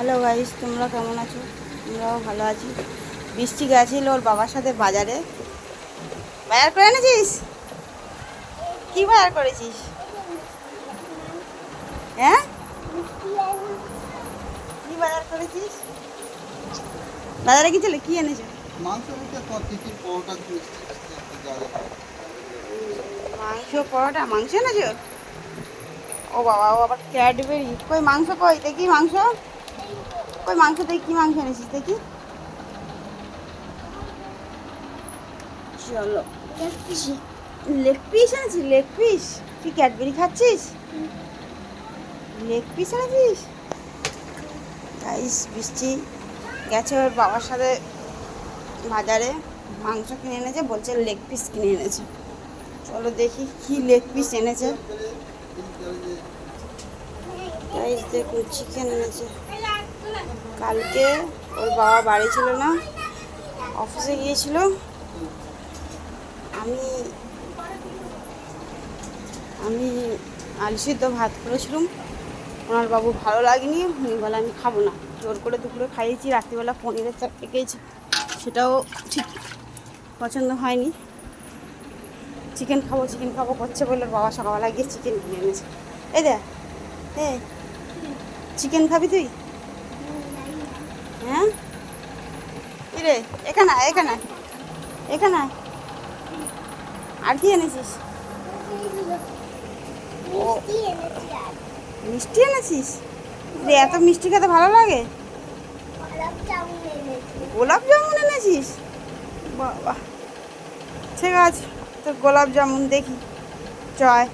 Hello guys, তোমরা কেমন আছো? আমরাও ভালো আছি। বৃষ্টি গেছিল ওর বাবার সাথে বাজারে। বাজার করে এনেছিস? কি বাজার করেছিস? হ্যাঁ, কি বাজার করেছিস? বাজারে গেছিলে, কি এনেছো? মাংস পরোটা মাংস, পরোটা, মাংস এনেছো? ও বাবা, ও আবার ক্যাডবেরি। কই মাংস, কই দেখি মাংস। কই মাংস দেখি, কি মাংস এনেছিস দেখি। চলো, লেগ পিস এনেছিস? Leg piece? তুই ক্যাডবেরি খাচ্ছিস? লেগ পিস এনেছিস? গাইস, বৃষ্টি গেছে ওর বাবার সাথে বাজারে, মাংস কিনে এনেছে, বলছে লেগ পিস কিনে এনেছে। চলো দেখি কি লেগ পিস এনেছে। গাইস দেখুন, চিকেন এনেছে। কালকে ওর বাবা বাড়ি ছিল না, অফিসে গিয়েছিল। আমি আমি আলু সিদ্ধ ভাত করেছিলাম। ওনার বাবু ভালো লাগেনি, উনি বলে আমি খাবো না। জোর করে দুপুরে খাইয়েছি, রাত্রিবেলা পনিরের তরকারি খেয়েছি, সেটাও ঠিক পছন্দ হয়নি। চিকেন খাবো চিকেন খাবো করছে বলে বাবা সকালবেলা গিয়ে চিকেন কিনে এনেছে। এই দে, এই চিকেন খাবি তুই? হ্যাঁ, রে এখানে এখানে এখানে। আর কি এনেছিস? ও, মিষ্টি এনেছিস? রে, এত মিষ্টি খেতে ভালো লাগে? গোলাপ জামুন এনেছিস? বাবা, ঠিক আছে, তো গোলাপ জামুন দেখি। জয়।